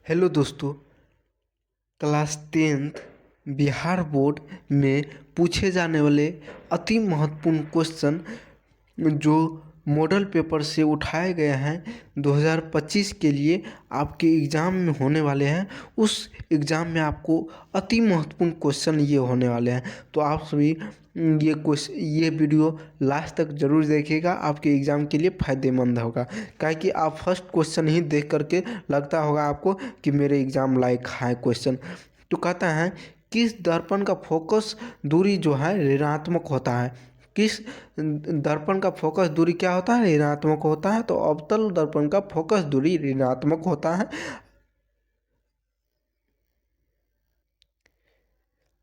Hello दोस्तों। Class 10th Bihar board में पूछे जाने वाले अति महत्वपूर्ण क्वेश्चन जो मॉडल पेपर से उठाए गए हैं 2025 के लिए आपके एग्ज़ाम में होने वाले हैं। उस एग्ज़ाम में आपको अति महत्वपूर्ण क्वेश्चन ये होने वाले हैं, तो आप सभी ये वीडियो लास्ट तक ज़रूर देखिएगा। आपके एग्ज़ाम के लिए फ़ायदेमंद होगा, काहे कि आप फर्स्ट क्वेश्चन ही देख करके लगता होगा आपको कि मेरे एग्ज़ाम लायक है क्वेश्चन। तो कहता है किस दर्पण का फोकस दूरी जो है ऋणात्मक होता है। किस दर्पण का फोकस दूरी क्या होता है? ऋणात्मक होता है। तो अवतल दर्पण का फोकस दूरी ऋणात्मक होता है।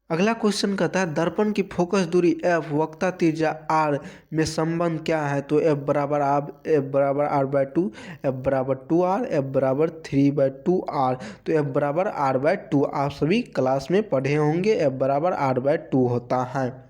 अगला क्वेश्चन कहता है दर्पण की फोकस दूरी f वक्ता त्रिज्या r में संबंध क्या है। तो f बराबर r/2, f बराबर 2r, f बराबर 3/2r। तो f बराबर r/2 आप सभी क्लास में पढ़े होंगे, f बराबर r/2 होता है।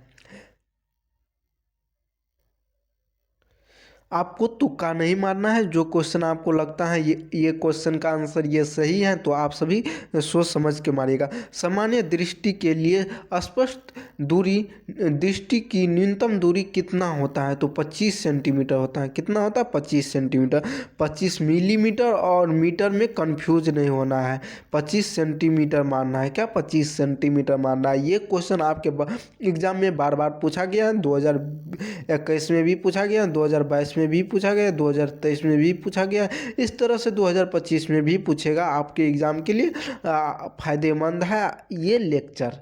आपको तुक्का नहीं मारना है। जो क्वेश्चन आपको लगता है ये क्वेश्चन का आंसर ये सही है, तो आप सभी सोच समझ के मारिएगा। सामान्य दृष्टि के लिए स्पष्ट दूरी दृष्टि की न्यूनतम दूरी कितना होता है। तो 25 सेंटीमीटर होता है। कितना होता है? 25 सेंटीमीटर। 25 मिलीमीटर और मीटर में कंफ्यूज नहीं होना है, 25 सेंटीमीटर मानना है। क्या 25 सेंटीमीटर मानना है? ये क्वेश्चन आपके एग्जाम में बार बार पूछा गया है। 2021 में भी पूछा गया, 2022 में भी पूछा गया, 2023 में भी पूछा गया। इस तरह से 2025 में भी पूछेगा। आपके एग्ज़ाम के लिए फ़ायदेमंद है ये लेक्चर।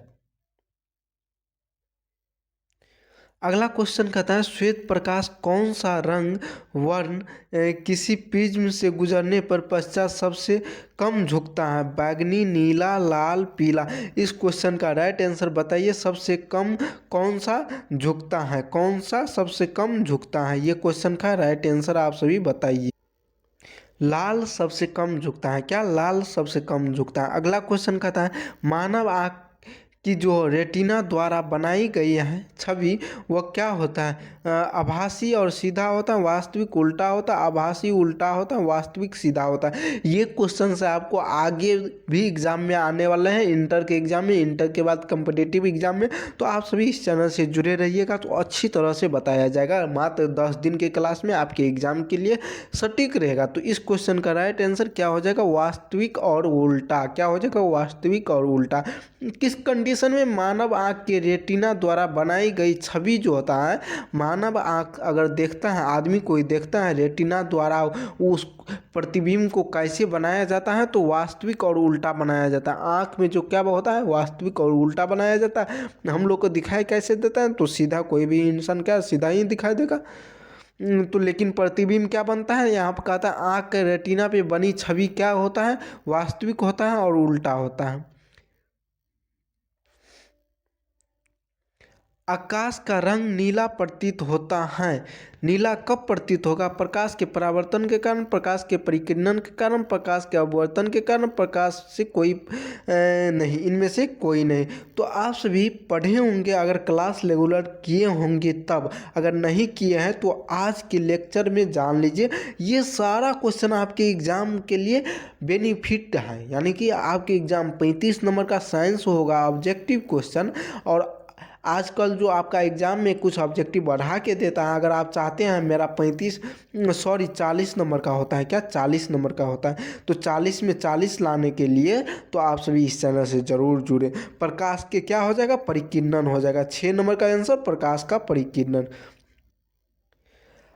अगला क्वेश्चन कहता है श्वेत प्रकाश कौन सा रंग वर्ण किसी प्रिज्म से गुजरने पर पश्चात सबसे कम झुकता है। बैगनी, नीला, लाल, पीला। इस क्वेश्चन का राइट आंसर बताइए। सबसे कम कौन सा झुकता है? कौन सा सबसे कम झुकता है? ये क्वेश्चन का राइट आंसर आप सभी बताइए। लाल सबसे कम झुकता है। क्या? लाल सबसे कम झुकता है। अगला क्वेश्चन कहता है मानव आँख की जो रेटिना द्वारा बनाई गई है छवि वह क्या होता है। आभासी और सीधा होता है, वास्तविक उल्टा होता है, आभासी उल्टा होता है, वास्तविक सीधा होता है। ये क्वेश्चन से आपको आगे भी एग्जाम में आने वाले हैं, इंटर के एग्जाम में, इंटर के बाद कम्पिटिटिव एग्जाम में। तो आप सभी इस चैनल से जुड़े रहिएगा, तो अच्छी तरह से बताया जाएगा। मात्र 10 दिन के क्लास में आपके एग्जाम के लिए सटीक रहेगा। तो इस क्वेश्चन का राइट आंसर क्या हो जाएगा? वास्तविक और उल्टा। क्या हो जाएगा? वास्तविक और उल्टा। किस कंडीशन में मानव आँख के रेटिना द्वारा बनाई गई छवि जो होता है, मानव आँख अगर देखता है, आदमी कोई देखता है, रेटिना द्वारा उस प्रतिबिंब को कैसे बनाया जाता है? तो वास्तविक और उल्टा बनाया जाता है। आँख में जो क्या होता है? वास्तविक और उल्टा बनाया जाता है। हम लोग को दिखाई कैसे देता है? तो सीधा, कोई भी इंसान क्या सीधा ही दिखाई देगा। तो लेकिन प्रतिबिंब क्या बनता है? यहाँ पर कहता है आँख के रेटिना पे बनी छवि क्या होता है? वास्तविक होता है और उल्टा होता है। आकाश का रंग नीला प्रतीत होता है। नीला कब प्रतीत होगा? प्रकाश के परावर्तन के कारण, प्रकाश के परिकिरणन के कारण, प्रकाश के अपवर्तन के कारण, प्रकाश से कोई नहीं, इनमें से कोई नहीं। तो आप सभी पढ़े होंगे, अगर क्लास रेगुलर किए होंगे तब। अगर नहीं किए हैं तो आज के लेक्चर में जान लीजिए। ये सारा क्वेश्चन आपके एग्ज़ाम के लिए बेनिफिट है, यानी कि आपके एग्ज़ाम 35 नंबर का साइंस होगा ऑब्जेक्टिव क्वेश्चन। और आजकल जो आपका एग्ज़ाम में कुछ ऑब्जेक्टिव बढ़ा के देता है। अगर आप चाहते हैं मेरा 40 नंबर का होता है। क्या? 40 नंबर का होता है। तो 40 में 40 लाने के लिए तो आप सभी इस चैनल से ज़रूर जुड़े। प्रकाश के क्या हो जाएगा? परिकिरणन हो जाएगा। 6 नंबर का आंसर प्रकाश का परिकिरणन।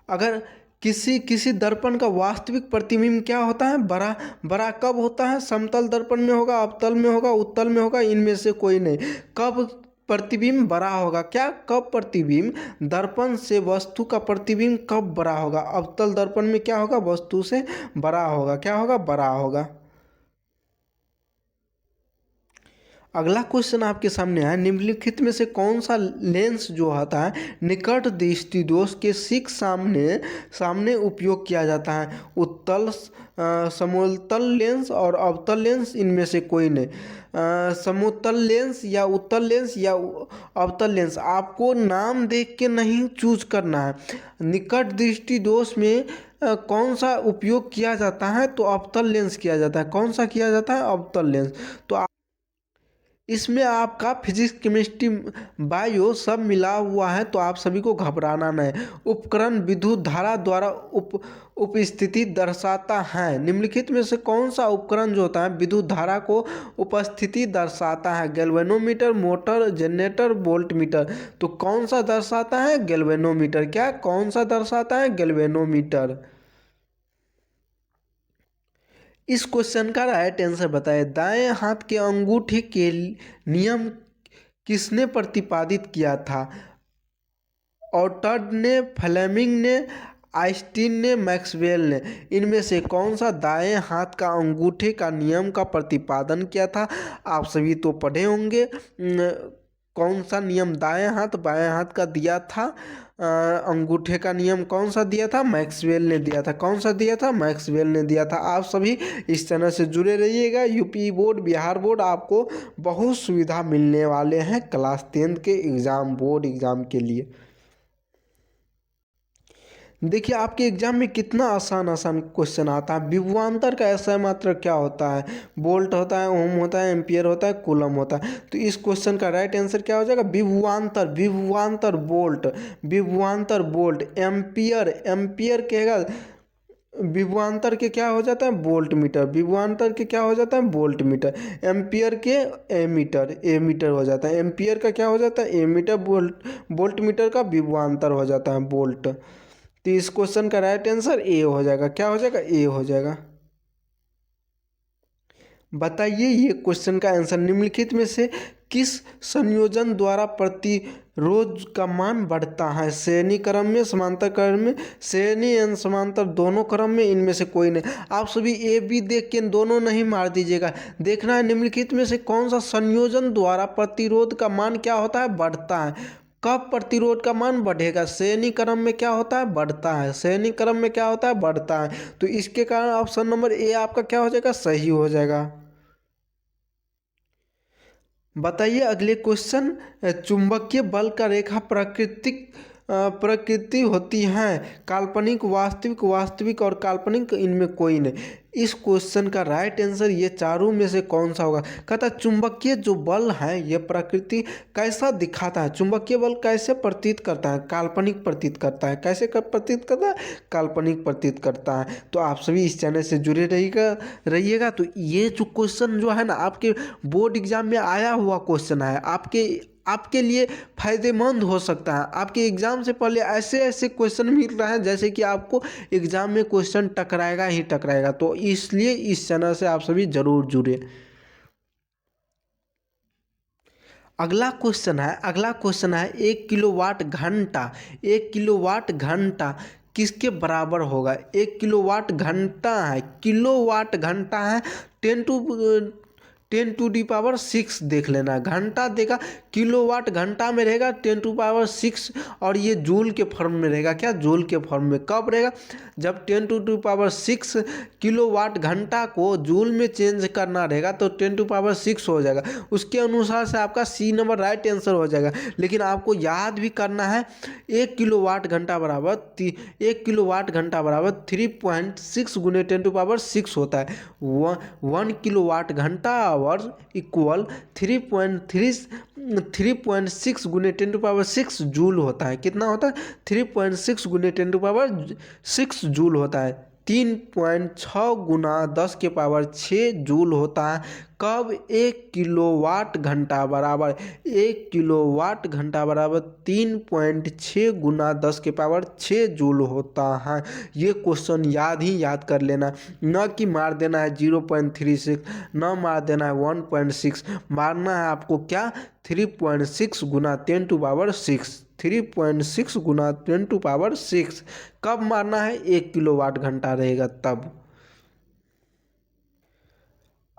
अगर किसी दर्पण का वास्तविक प्रतिबिंब क्या होता है? बड़ा बड़ा कब होता है? समतल दर्पण में होगा, अवतल में होगा, उत्तल में होगा, इनमें से कोई नहीं। कब प्रतिबिंब बड़ा होगा? क्या? कब प्रतिबिंब दर्पण से वस्तु का प्रतिबिंब कब बड़ा होगा? अवतल दर्पण में क्या होगा? वस्तु से बड़ा होगा। क्या होगा? बड़ा होगा। अगला क्वेश्चन आपके सामने है निम्नलिखित में से कौन सा लेंस जो होता है निकट दृष्टि दोष के ठीक सामने उपयोग किया जाता है। उत्तल समतल लेंस और अवतल लेंस, इनमें से कोई नहीं। समतल लेंस या उत्तल लेंस या अवतल लेंस, आपको नाम देख के नहीं चूज करना है। निकट दृष्टि दोष में कौन सा उपयोग किया जाता है, तो अवतल लेंस किया जाता है। कौन सा किया जाता है, अवतल लेंस। तो इसमें आपका फिजिक्स, केमिस्ट्री, बायो सब मिला हुआ है, तो आप सभी को घबराना नहीं। उपकरण विद्युत धारा द्वारा उपस्थिति दर्शाता है। निम्नलिखित में से कौन सा उपकरण जो होता है विद्युत धारा को उपस्थिति दर्शाता है। Galvanometer, motor, generator, voltmeter. तो कौन सा दर्शाता है, गैल्वेनोमीटर। क्या कौन सा दर्शाता है, गैल्वेनोमीटर। इस क्वेश्चन का राइट आंसर बताएं। दाएं हाथ के अंगूठे के नियम किसने प्रतिपादित किया था। ऑर्टड ने, फ्लेमिंग ने, आइंस्टीन ने, मैक्सवेल ने। इनमें से कौन सा दाएं हाथ का अंगूठे का नियम का प्रतिपादन किया था। आप सभी तो पढ़े होंगे। कौन सा नियम दाएं हाथ बाएं हाथ का दिया था। अंगूठे का नियम कौन सा दिया था, मैक्सवेल ने दिया था। कौन सा दिया था, मैक्सवेल ने दिया था। आप सभी इस चैनल से जुड़े रहिएगा। यूपी बोर्ड, बिहार बोर्ड आपको बहुत सुविधा मिलने वाले हैं क्लास 10 के एग्ज़ाम, बोर्ड एग्ज़ाम के लिए। देखिए आपके एग्जाम में कितना आसान आसान क्वेश्चन आता है। विभवांतर का ऐसा मात्रा क्या होता है, वोल्ट होता है, ओम होता है, एम्पियर होता है, कूलम होता है। तो इस क्वेश्चन का राइट आंसर क्या हो जाएगा, विभवांतर। विभवांतर वोल्ट, विभवांतर वोल्ट। एम्पियर, एम्पियर कहेगा विभवांतर के क्या हो जाता है, वोल्ट मीटर। विभवांतर के क्या हो जाता है, वोल्ट मीटर। एम्पियर के एमीटर, एमीटर हो जाता है। एम्पियर का क्या हो जाता है, एमीटर। वोल्ट, वोल्ट मीटर का विभवांतर हो जाता है वोल्ट। तो इस क्वेश्चन का राइट आंसर ए हो जाएगा। क्या हो जाएगा, ए हो जाएगा। बताइए ये क्वेश्चन का आंसर। निम्नलिखित में से किस संयोजन द्वारा प्रतिरोध का मान बढ़ता है। श्रेणी क्रम में, समांतर क्रम में, श्रेणी एवं समांतर दोनों क्रम में। इनमें से कोई नहीं। आप सभी ए बी देख के दोनों नहीं मार दीजिएगा। देखना है निम्नलिखित में से कौन सा संयोजन द्वारा प्रतिरोध का मान क्या होता है, बढ़ता है। कब प्रतिरोध का मान बढ़ेगा, श्रेणी क्रम में क्या होता है, बढ़ता है। श्रेणी क्रम में क्या होता है, बढ़ता है। तो इसके कारण ऑप्शन नंबर ए आपका क्या हो जाएगा, सही हो जाएगा। बताइए अगले क्वेश्चन। चुंबकीय बल का रेखा प्रकृति होती है। काल्पनिक, वास्तविक, वास्तविक और काल्पनिक, इनमें कोई नहीं। इस क्वेश्चन का राइट आंसर ये चारों में से कौन सा होगा। कहता है चुंबकीय जो बल है ये प्रकृति कैसा दिखाता है। चुंबकीय बल कैसे प्रतीत करता है, काल्पनिक प्रतीत करता है। कैसे प्रतीत करता है, काल्पनिक प्रतीत करता है। तो आप सभी इस चैनल से जुड़े रहिएगा। तो ये जो क्वेश्चन जो है ना आपके बोर्ड एग्जाम में आया हुआ क्वेश्चन है, आपके लिए फायदेमंद हो सकता है। आपके एग्जाम से पहले ऐसे ऐसे क्वेश्चन मिल रहे हैं जैसे कि आपको एग्जाम में क्वेश्चन टकराएगा ही टकराएगा। तो इसलिए इस चैनल से आप सभी जरूर जुड़े। अगला क्वेश्चन है 1 किलोवाट घंटा। 1 किलोवाट घंटा किसके बराबर होगा। 1 किलोवाट घंटा है, किलोवाट घंटा है, 10⁻⁶ देख लेना। घंटा देगा, किलोवाट घंटा में रहेगा 10⁻⁶, और ये जूल के फॉर्म में रहेगा। क्या, जूल के फॉर्म में। कब रहेगा, जब 10⁻⁶ किलोवाट घंटा को जूल में चेंज करना रहेगा तो 10⁻⁶ हो जाएगा। उसके अनुसार से आपका सी नंबर राइट आंसर हो जाएगा। लेकिन आपको याद भी करना है 1 किलोवाट घंटा बराबर 3.6 गुने 10⁻⁶ होता है। 1 किलोवाट घंटा आवर इक्वल 3.6 गुने 10⁻⁶ जूल होता है। कितना होता है, 3.6 गुने 10⁻⁶ जूल होता है। 3.6 गुना 10⁻⁶ जूल होता है। कब, 1 किलोवाट घंटा बराबर 3.6 गुना 10⁻⁶ जूल होता है। ये क्वेश्चन याद कर लेना, न कि मार देना है 0.36, न मार देना है 1.6, मारना है आपको क्या, 3.6 गुना 10⁻⁶। 3.6 गुना 10⁻⁶। कब मारना है, 1 किलोवाट घंटा रहेगा तब।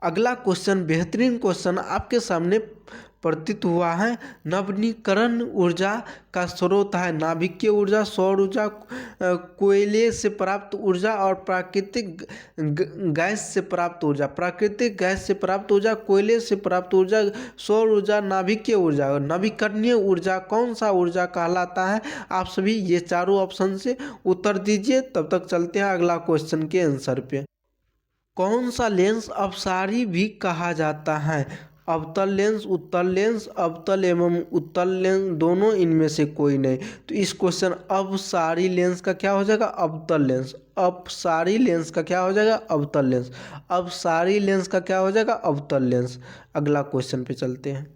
अगला क्वेश्चन बेहतरीन क्वेश्चन आपके सामने प्रतीत हुआ है। नवीकरण ऊर्जा का स्रोत है नाभिकीय ऊर्जा, सौर ऊर्जा, कोयले से प्राप्त ऊर्जा और प्राकृतिक गैस से प्राप्त ऊर्जा। प्राकृतिक गैस से प्राप्त ऊर्जा, कोयले से प्राप्त ऊर्जा, सौर ऊर्जा, नाभिकीय ऊर्जा। नवीकरणीय ऊर्जा कौन सा ऊर्जा कहलाता है? आप सभी ये चारों ऑप्शन से उत्तर दीजिए। तब तक चलते हैं अगला क्वेश्चन के आंसर पे। कौन सा लेंस अपसारी भी कहा जाता है? अवतल लेंस, उत्तल लेंस, अवतल एवं उत्तल लेंस, दोनों, इनमें से कोई नहीं। तो इस क्वेश्चन अपसारी लेंस का क्या हो जाएगा? अवतल लेंस। अपसारी लेंस का क्या हो जाएगा? अवतल लेंस। अपसारी लेंस का क्या हो जाएगा? अवतल लेंस। अगला क्वेश्चन पे चलते हैं।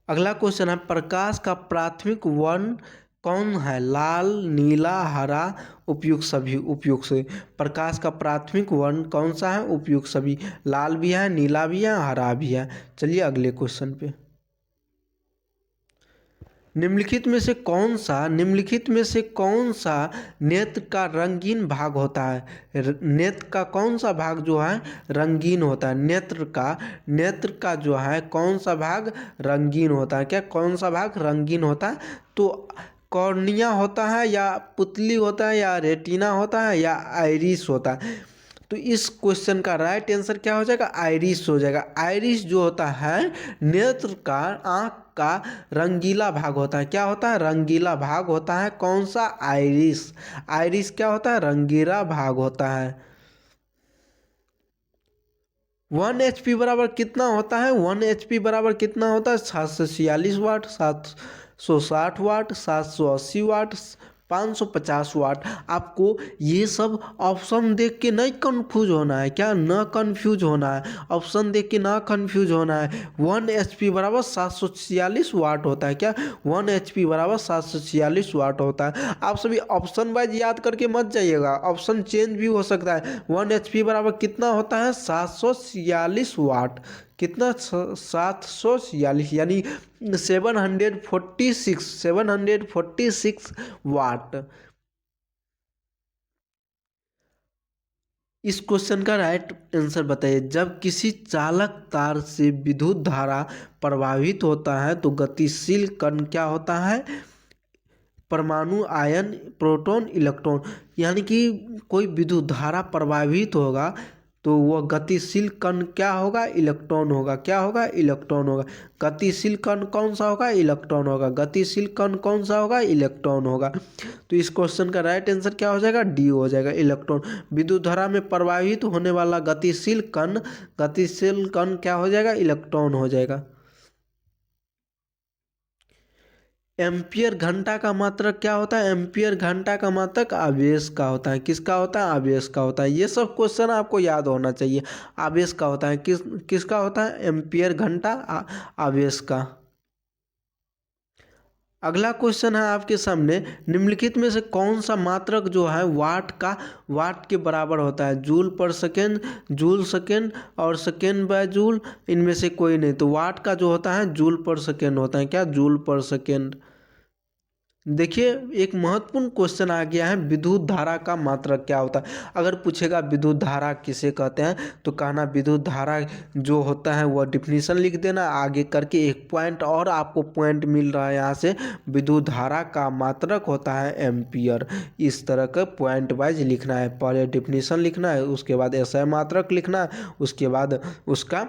अगला क्वेश्चन है प्रकाश का प्राथमिक वर्ण कौन है? लाल, नीला, हरा, उपयुक्त सभी। उपयुक्त से प्रकाश का प्राथमिक वर्ण कौन सा है? उपयुक्त सभी। लाल भी है, नीला भी है, हरा भी है। चलिए अगले क्वेश्चन पे। निम्नलिखित में से कौन सा नेत्र का रंगीन भाग होता है? नेत्र का कौन सा भाग जो है रंगीन होता है? नेत्र का जो है कौन सा भाग रंगीन होता है? क्या कौन सा भाग रंगीन होता है? तो कॉर्निया होता है, या पुतली होता है, या रेटिना होता है, या आइरिस होता है। तो इस क्वेश्चन का राइट आंसर क्या हो जाएगा? आइरिस हो जाएगा। आइरिस जो होता है नेत्र का, आँख का रंगीला भाग होता है। क्या होता है? रंगीला भाग होता है। कौन सा? आइरिस। आइरिस क्या होता है? रंगीला भाग होता है। 1 HP बराबर कितना होता है? 1 HP बराबर कितना होता है? 746 वाट, 760 वाट, 780 वाट, 550 वाट। आपको ये सब ऑप्शन देख के नहीं कंफ्यूज होना है। क्या? ना कंफ्यूज होना है। ऑप्शन देख के ना कंफ्यूज होना है। 1 HP बराबर 746 वाट होता है। क्या? 1 HP बराबर 746 वाट होता है। आप सभी ऑप्शन वाइज याद करके मत जाइएगा, ऑप्शन चेंज भी हो सकता है। 1 HP बराबर कितना होता है? 746 वाट। कितना? 746, यानी 746 वाट। इस क्वेश्चन का राइट आंसर बताइए। जब किसी चालक तार से विद्युत धारा प्रवाहित होता है तो गतिशील कण क्या होता है? परमाणु, आयन, प्रोटॉन, इलेक्ट्रॉन। यानी कि कोई विद्युत धारा प्रवाहित होगा तो वह गतिशील कण क्या होगा? इलेक्ट्रॉन होगा। क्या होगा? इलेक्ट्रॉन होगा। गतिशील कण कौन सा होगा? इलेक्ट्रॉन होगा। गतिशील कण कौन सा होगा? इलेक्ट्रॉन होगा। तो इस क्वेश्चन का राइट आंसर क्या हो जाएगा? डी हो जाएगा, इलेक्ट्रॉन। विद्युत धारा में प्रवाहित होने वाला गतिशील कण क्या हो जाएगा? इलेक्ट्रॉन हो जाएगा। एम्पियर घंटा का मात्रक क्या होता है? एम्पियर घंटा का मात्रक आवेश का होता है। किसका होता है? आवेश का होता है। ये सब क्वेश्चन आपको याद होना चाहिए। आवेश का होता है। किसका होता है? एम्पियर घंटा आवेश का। अगला क्वेश्चन है आपके सामने। निम्नलिखित में से कौन सा मात्रक जो है वाट के बराबर होता है? जूल पर सेकेंड, जूल सेकेंड, और सेकेंड बाय जूल, इनमें से कोई नहीं। तो वाट का जो होता है जूल पर सेकेंड होता है। क्या? जूल पर सेकेंड। देखिए एक महत्वपूर्ण क्वेश्चन आ गया है, विद्युत धारा का मात्रक क्या होता है? अगर पूछेगा विद्युत धारा किसे कहते हैं, तो कहना विद्युत धारा जो होता है वह डिफिनीशन लिख देना। आगे करके एक पॉइंट और आपको पॉइंट मिल रहा है यहाँ से, विद्युत धारा का मात्रक होता है एम्पियर। इस तरह का पॉइंट वाइज लिखना है। पहले डिफिनीशन लिखना है, उसके बाद एसआई मात्रक लिखना है, उसके बाद उसका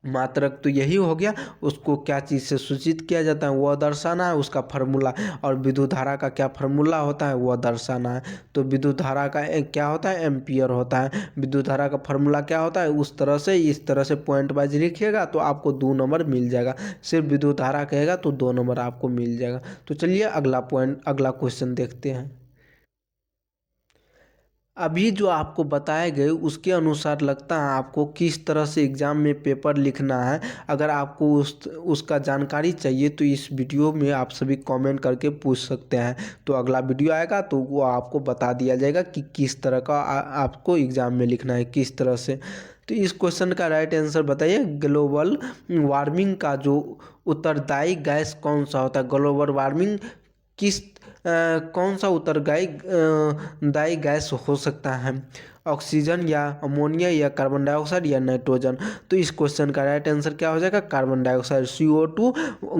मात्रक। तो यही हो गया। उसको क्या चीज़ से सूचित किया जाता है वह दर्शाना है, उसका फार्मूला। और विद्युत धारा का क्या फार्मूला होता है वह दर्शाना है। तो विद्युत धारा का क्या होता है? एम्पियर होता है। विद्युत धारा का फार्मूला क्या होता है? उस तरह से, इस तरह से पॉइंट वाइज लिखिएगा तो आपको 2 नंबर मिल जाएगा। सिर्फ विद्युत धारा कहेगा तो 2 नंबर आपको मिल जाएगा। तो चलिए अगला क्वेश्चन देखते हैं। अभी जो आपको बताए गए उसके अनुसार लगता है आपको किस तरह से एग्ज़ाम में पेपर लिखना है। अगर आपको उसका जानकारी चाहिए तो इस वीडियो में आप सभी कमेंट करके पूछ सकते हैं। तो अगला वीडियो आएगा तो वो आपको बता दिया जाएगा कि किस तरह का आपको एग्ज़ाम में लिखना है, किस तरह से। तो इस क्वेश्चन का राइट आंसर बताइए। ग्लोबल वार्मिंग का जो उत्तरदायी गैस कौन सा होता है? ग्लोबल वार्मिंग कौन सा उत्तरदायी दायी गैस हो सकता है? ऑक्सीजन या अमोनिया या कार्बन डाइऑक्साइड या नाइट्रोजन? तो इस क्वेश्चन का राइट आंसर क्या हो जाएगा? Carbon dioxide. CO2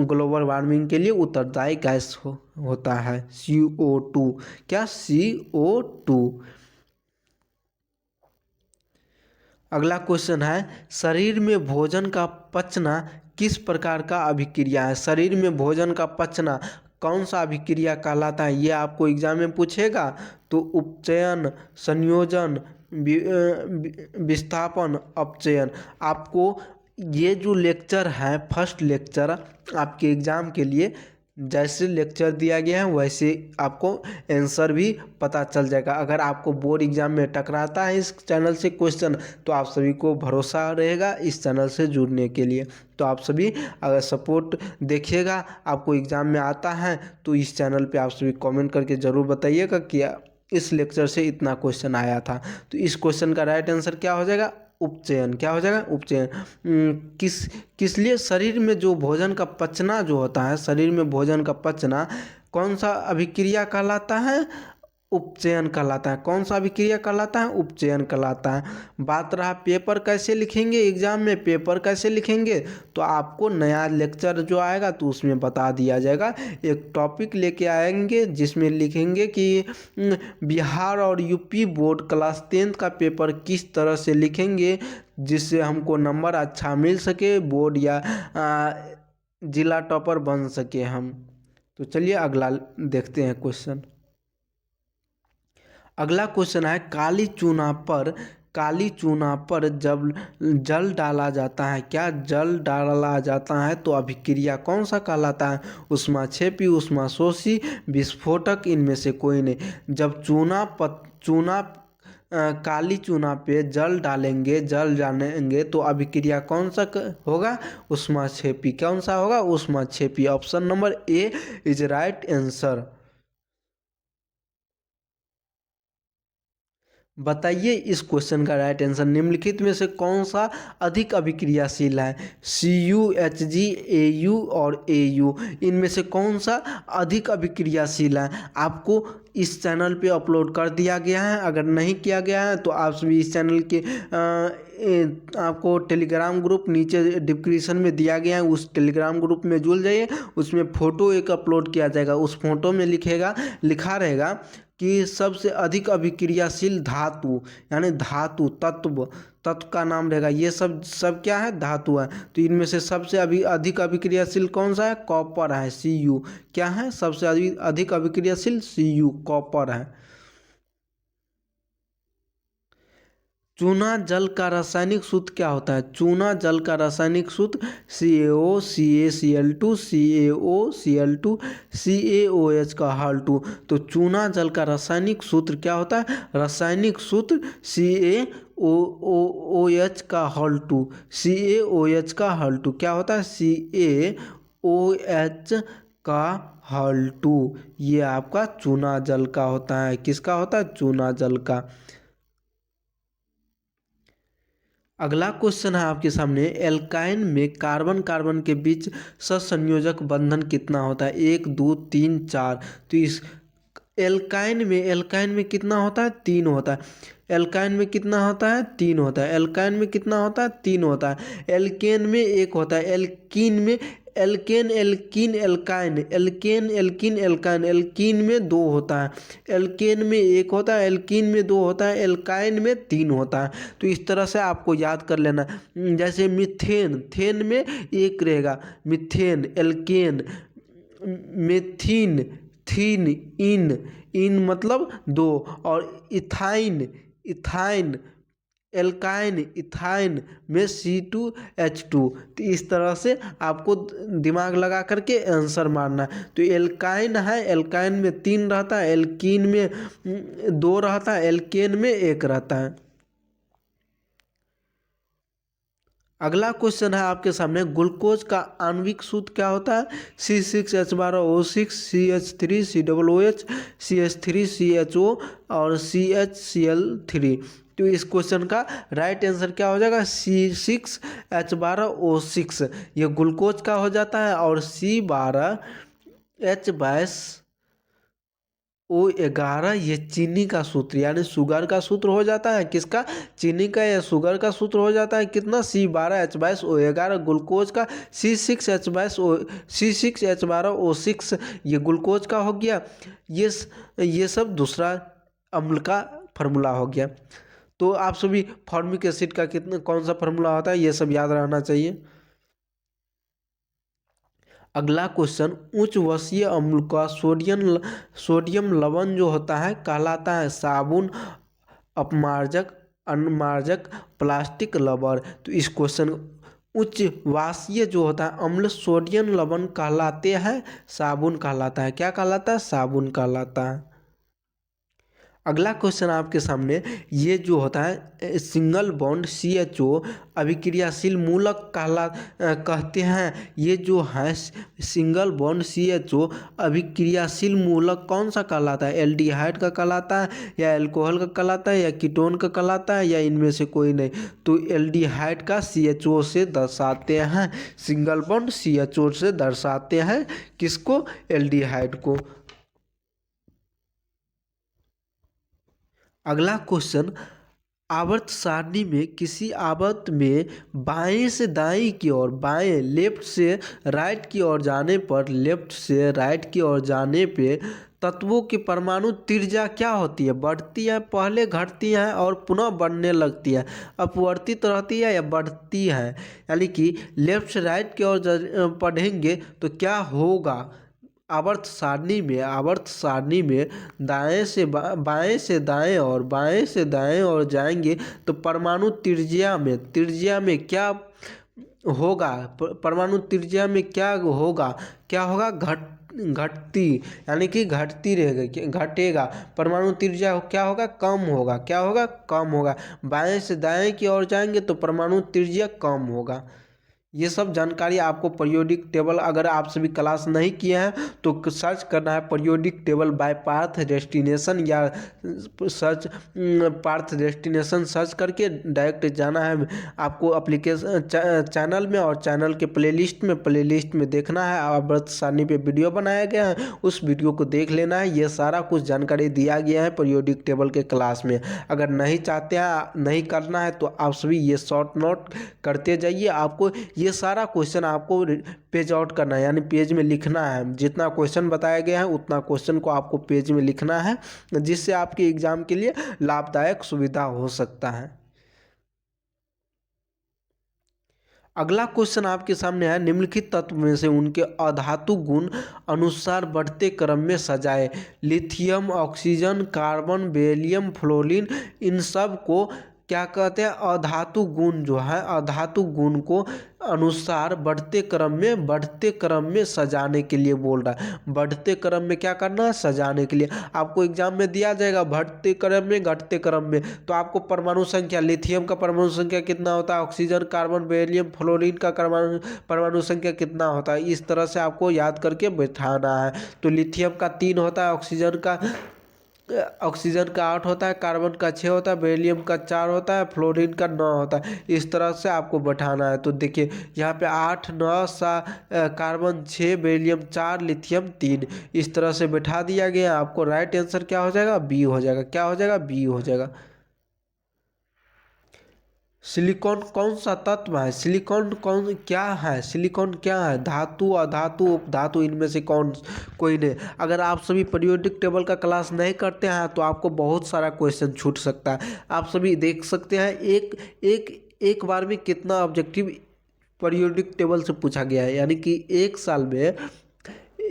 global warming के लिए उत्तरदायी गैस होता है CO2। क्या? CO2। अगला क्वेश्चन है, शरीर में भोजन का पचना किस प्रकार का अभिक्रिया है? शरीर में भोजन का पचना कौन सा अभिक्रिया कहलाता है? ये आपको एग्जाम में पूछेगा। तो उपचयन, संयोजन, विस्थापन, अपचयन। आपको ये जो लेक्चर है, फर्स्ट लेक्चर आपके एग्ज़ाम के लिए जैसे लेक्चर दिया गया है वैसे आपको आंसर भी पता चल जाएगा। अगर आपको बोर्ड एग्जाम में टकराता है इस चैनल से क्वेश्चन, तो आप सभी को भरोसा रहेगा इस चैनल से जुड़ने के लिए। तो आप सभी अगर सपोर्ट देखिएगा, आपको एग्ज़ाम में आता है तो इस चैनल पे आप सभी कमेंट करके ज़रूर बताइएगा कि इस लेक्चर से इतना क्वेश्चन आया था। तो इस क्वेश्चन का राइट आंसर क्या हो जाएगा? उपचयन। क्या हो जाएगा? उपचयन। किस लिए शरीर में जो भोजन का पचना जो होता है, शरीर में भोजन का पचना कौन सा अभिक्रिया कहलाता है? उपचयन कहलाता है। कौन सा अभिक्रिया कहलाता है? उपचयन कहलाता है। बात रहा पेपर कैसे लिखेंगे एग्जाम में, पेपर कैसे लिखेंगे, तो आपको नया लेक्चर जो आएगा तो उसमें बता दिया जाएगा। एक टॉपिक लेके आएंगे जिसमें लिखेंगे कि बिहार और यूपी बोर्ड क्लास 10th का पेपर किस तरह से लिखेंगे जिससे हमको नंबर अच्छा मिल सके, बोर्ड या जिला टॉपर बन सके हम। तो चलिए अगला देखते हैं क्वेश्चन। अगला क्वेश्चन है, काली चूना पर जब जल डाला जाता है, क्या जल डाला जाता है तो अभिक्रिया कौन सा कहलाता है? ऊष्माक्षेपी, ऊष्माशोषी, विस्फोटक, इनमें से कोई नहीं। जब काली चूना पे जल डालेंगे तो अभिक्रिया कौन सा होगा? ऊष्माक्षेपी। कौन सा होगा? ऊष्माक्षेपी। Option number A is right answer. बताइए इस क्वेश्चन का राइट आंसर निम्नलिखित में से कौन सा अधिक अभिक्रियाशील है? Cu, Hg, Au और Au, इनमें से कौन सा अधिक अभिक्रियाशील है? आपको इस चैनल पे अपलोड कर दिया गया है। अगर नहीं किया गया है तो आप सभी इस चैनल के आपको टेलीग्राम ग्रुप नीचे डिस्क्रिप्शन में दिया गया है, उस टेलीग्राम ग्रुप में जुड़ जाइए। उसमें फ़ोटो एक अपलोड किया जाएगा, उस फोटो में लिखा रहेगा कि सबसे अधिक अभिक्रियाशील धातु, यानी धातु तत्व का नाम रहेगा। ये सब क्या है? धातु है। तो इनमें से सबसे अधिक अभिक्रियाशील कौन सा है? कॉपर है, Cu। क्या है? सबसे अधिक अभिक्रियाशील Cu, कॉपर है। चूना जल का रासायनिक सूत्र क्या होता है? चूना जल का रासायनिक सूत्र CaO, CaCl2, CaOCl2, CaOH का हल 2। तो चूना जल का रासायनिक सूत्र क्या होता है? रासायनिक सूत्र CaOH का हल 2। CaOH का हल 2 क्या होता है? CaOH का हल 2। ये आपका चूना जल का होता है। किसका होता है? चूना जल का। अगला क्वेश्चन है आपके सामने, एल्काइन में कार्बन के बीच सहसंयोजक बंधन कितना होता है? 1, 2, 3, 4। तो इस एल्काइन में कितना होता है? 3 होता है। एल्काइन में कितना होता है? 3 होता है। एल्काइन में कितना होता है? 3 होता है। एल्केन में 1 होता है। एल्कीन में alkane, alkene, alkyne, alkane, alkene, alkyne, alkene में 2 होता है। एल्केन में 1 होता है, एल्कीन में 2 होता है, एल्काइन में 3 होता है। तो इस तरह से आपको याद कर लेना। जैसे थेन में 1 रहेगा, मिथेन, एल्केन, मेथीन, थीन, इन मतलब 2, और इथाइन, एल्काइन, इथाइन में C2H2। तो इस तरह से आपको दिमाग लगा करके आंसर मारना है। तो एल्काइन है, एल्काइन में 3 रहता है, एल्कीन में 2 रहता है, एल्केन में 1 रहता है। अगला क्वेश्चन है आपके सामने, ग्लूकोज का आणविक सूत्र क्या होता है? C6H12O6, CH3COOH, CH3CHO और CHCl3। तो इस क्वेश्चन का राइट आंसर क्या हो जाएगा? C6H12O6 ये ग्लूकोज का हो जाता है, और C12H22 O11 ये चीनी का सूत्र यानी शुगर का सूत्र हो जाता है। किसका? चीनी का या शुगर का सूत्र हो जाता है। कितना? C12H22O11 ग्लूकोज का, C6H12O6 ये ग्लूकोज का हो गया। ये सब दूसरा अम्ल का फार्मूला हो गया। तो आप सभी फॉर्मिक एसिड का कितना कौन सा फार्मूला होता है ये सब याद रहना चाहिए। अगला क्वेश्चन, उच्च वसीय अम्ल का सोडियम लवण जो होता है कहलाता है साबुन, अपमार्जक, अनमार्जक, प्लास्टिक, रबर। तो इस क्वेश्चन उच्च वाष्यीय जो होता है अम्ल सोडियम लवण कहलाते हैं साबुन कहलाता है। क्या कहलाता है? साबुन कहलाता है। अगला क्वेश्चन आपके सामने, ये जो होता है सिंगल बॉन्ड CHO अभिक्रियाशील मूलक कहते हैं। ये जो है सिंगल बॉन्ड CHO अभिक्रियाशील मूलक कौन सा कहलाता है? एल्डिहाइड का कहलाता है, या अल्कोहल का कहलाता है, या कीटोन का कहलाता है, या इनमें से कोई नहीं? तो एल्डिहाइड का CHO से दर्शाते हैं। सिंगल बॉन्ड CHO से दर्शाते हैं किसको? एल्डिहाइड को। अगला क्वेश्चन, आवर्त सारणी में किसी आवर्त में बाएं से दाएं की ओर, बाएं लेफ्ट से राइट की ओर जाने पर, लेफ्ट से राइट की ओर जाने पे तत्वों की परमाणु त्रिज्या क्या होती है? बढ़ती है, पहले घटती है और पुनः बढ़ने लगती है, अपवर्तित रहती है या बढ़ती है? यानी कि लेफ्ट से राइट की ओर पढ़ेंगे तो क्या होगा? आवर्त सारणी में दाएं से बाएं से दाएं और बाएं से दाएं और जाएंगे तो परमाणु त्रिज्या में क्या होगा? परमाणु त्रिज्या में क्या होगा? क्या होगा? घटती, यानी कि घटती रहेगी, घटेगा। परमाणु त्रिज्या क्या होगा? कम होगा। क्या होगा? कम होगा। बाएं से दाएं की ओर जाएंगे तो परमाणु त्रिज्या कम होगा। ये सब जानकारी आपको पीरियोडिक टेबल, अगर आप सभी क्लास नहीं किए हैं तो सर्च करना है periodic table by Parth destination, या सर्च पार्थ डेस्टिनेशन सर्च करके डायरेक्ट जाना है आपको एप्लीकेशन चैनल में, और चैनल के प्लेलिस्ट में देखना है। आवर्त सारणी पे वीडियो बनाया गया है, उस वीडियो को देख लेना है। ये सारा कुछ जानकारी दिया गया है पीरियोडिक टेबल के क्लास में। अगर नहीं चाहते हैं, नहीं करना है तो आप सभी ये शॉर्ट नोट करते जाइए। आपको ये सारा क्वेश्चन आपको पेज आउट करना है, यानी पेज में लिखना है। जितना क्वेश्चन बताया गया है उतना क्वेश्चन को आपको पेज में लिखना है, जिससे आपके एग्जाम के लिए लाभदायक सुविधा हो सकता है। अगला क्वेश्चन आपके सामने है, निम्नलिखित तत्व में से उनके अधातु गुण अनुसार बढ़ते क्रम में सजाए। Lithium, oxygen, carbon, beryllium, fluorine, इन सब को क्या कहते हैं? अधातु गुण जो है, अधातु गुण को अनुसार बढ़ते क्रम में सजाने के लिए बोल रहा है। बढ़ते क्रम में क्या करना है? सजाने के लिए। आपको एग्जाम में दिया जाएगा बढ़ते क्रम में, घटते क्रम में, तो आपको परमाणु संख्या, लिथियम का परमाणु संख्या कितना होता है, ऑक्सीजन, कार्बन, बेरिलियम, फ्लोरीन का परमाणु संख्या कितना होता है, इस तरह से आपको याद करके बैठाना है। तो लिथियम का 3 होता है, ऑक्सीजन का 8 होता है, कार्बन का 6 होता है, बेरिलियम का 4 होता है, फ्लोरीन का 9 होता है। इस तरह से आपको बैठाना है। तो देखिए यहाँ पे 8, 9, कार्बन 6, बेरिलियम 4, लिथियम 3, इस तरह से बैठा दिया गया। आपको राइट आंसर क्या हो जाएगा? बी हो जाएगा। क्या हो जाएगा? बी हो जाएगा। सिलिकॉन कौन सा तत्व है? सिलिकॉन क्या है? सिलिकॉन क्या है? धातु, अधातु, उपधातु, इनमें से कोई नहीं। अगर आप सभी पीरियोडिक टेबल का क्लास नहीं करते हैं तो आपको बहुत सारा क्वेश्चन छूट सकता है। आप सभी देख सकते हैं एक बार में कितना ऑब्जेक्टिव पीरियोडिक टेबल से पूछा गया है, यानी कि एक साल में,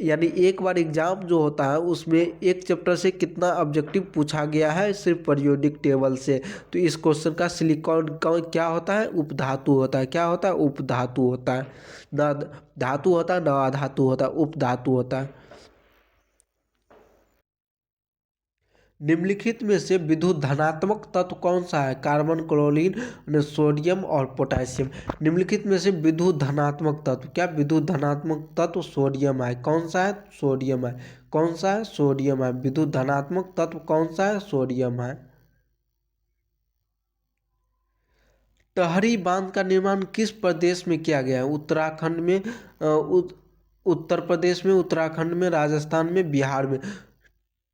यानी एक बार एग्जाम जो होता है उसमें एक चैप्टर से कितना ऑब्जेक्टिव पूछा गया है सिर्फ पीरियोडिक टेबल से। तो इस क्वेश्चन का सिलिकॉन क्या होता है? उपधातु होता है। क्या होता है? उपधातु होता है। ना धातु होता है, ना अधातु होता है, उपधातु होता है। निम्नलिखित में से विद्युत धनात्मक तत्व कौन सा है? कार्बन, क्लोरीन, सोडियम और पोटेशियम। निम्नलिखित में से विद्युत धनात्मक तत्व, क्या विद्युत धनात्मक तत्व? सोडियम है। कौन सा है? सोडियम है। कौन सा है? सोडियम है। विद्युत धनात्मक तत्व कौन सा है? सोडियम है। टहरी बांध का निर्माण किस प्रदेश में किया गया है? उत्तराखंड में, उत्तर प्रदेश में, उत्तराखंड में, राजस्थान में, बिहार में।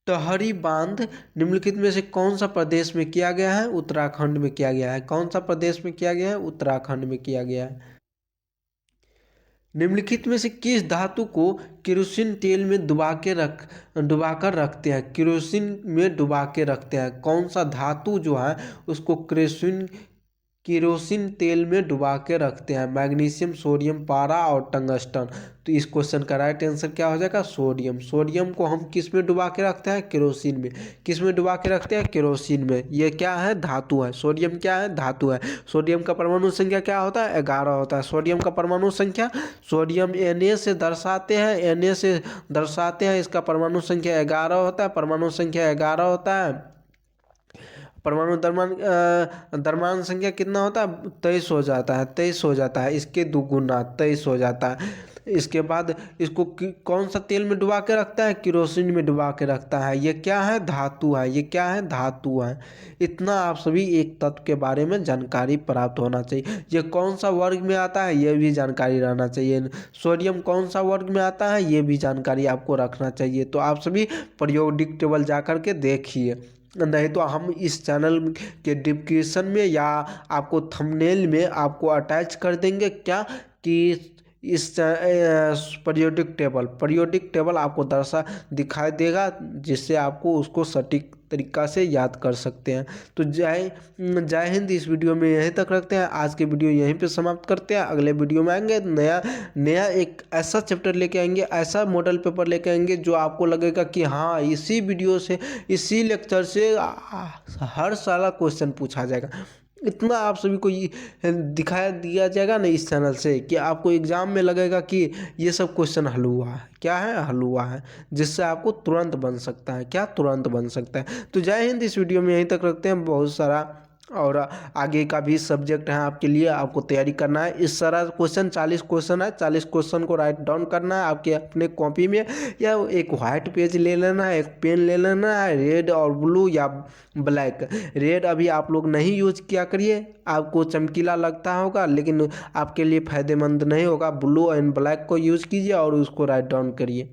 टहरी बांध निम्नलिखित में से कौन सा प्रदेश में किया गया है? उत्तराखंड में किया गया है। कौन सा प्रदेश में किया गया है? उत्तराखंड में किया गया है। निम्नलिखित में से किस धातु को केरोसिन तेल में डुबाकर रखते हैं? केरोसिन में डुबा के रखते हैं। कौन सा धातु जो है उसको केरोसिन तेल में डुबा के रखते हैं? मैग्नीशियम, सोडियम, पारा और टंगस्टन। तो इस क्वेश्चन का राइट आंसर क्या हो जाएगा? सोडियम। सोडियम को हम किस में डुबा के रखते हैं? केरोसिन में। किस में डुबा के रखते हैं? केरोसिन में। ये क्या है? धातु है। सोडियम क्या है? धातु है। सोडियम का परमाणु संख्या क्या होता है? 11 होता है। सोडियम का परमाणु संख्या, सोडियम Na से दर्शाते हैं, Na से दर्शाते हैं, इसका परमाणु संख्या 11 होता है। परमाणु संख्या 11 होता है। परमाणु द्रव्यमान संख्या कितना होता है? 23 हो जाता है। 23 हो जाता है। इसके दुगुना 23 हो जाता है। इसके बाद इसको कौन सा तेल में डुबा के रखता है? केरोसिन में डुबा के रखता है। ये क्या है? धातु है। ये क्या है? धातु है। इतना आप सभी एक तत्व के बारे में जानकारी प्राप्त होना चाहिए। ये कौन सा वर्ग में आता है? ये भी जानकारी रहना चाहिए। सोडियम कौन सा वर्ग में आता है? ये भी जानकारी आपको रखना चाहिए। तो आप सभी पीरियोडिक टेबल जा कर के देखिए, नहीं तो हम इस चैनल के डिस्क्रिप्शन में या आपको थंबनेल में आपको अटैच कर देंगे क्या कि इस पीरियोडिक टेबल आपको दिखाई देगा, जिससे आपको उसको सटीक तरीका से याद कर सकते हैं। तो जय हिंद। इस वीडियो में यहीं तक रखते हैं। आज के वीडियो यहीं पे समाप्त करते हैं। अगले वीडियो में आएंगे नया एक ऐसा चैप्टर लेके आएंगे, ऐसा मॉडल पेपर लेके आएंगे जो आपको लगेगा कि हाँ, इसी वीडियो से, इसी लेक्चर से हर साल क्वेश्चन पूछा जाएगा। इतना आप सभी को दिखाया दिया जाएगा ना इस चैनल से कि आपको एग्जाम में लगेगा कि ये सब क्वेश्चन हल हुआ है। क्या है? हल हुआ है, जिससे आपको तुरंत बन सकता है। क्या? तुरंत बन सकता है। तो जय हिंद। इस वीडियो में यहीं तक रखते हैं। बहुत सारा और आगे का भी सब्जेक्ट है आपके लिए, आपको तैयारी करना है। इस सारा क्वेश्चन 40 क्वेश्चन है। 40 क्वेश्चन को राइट डाउन करना है आपके अपने कॉपी में, या एक वाइट पेज ले लेना है, एक पेन ले लेना है, रेड और ब्लू या ब्लैक। रेड अभी आप लोग नहीं यूज किया करिए, आपको चमकीला लगता होगा लेकिन आपके लिए फ़ायदेमंद नहीं होगा। ब्लू एंड ब्लैक को यूज़ कीजिए और उसको राइट डाउन करिए।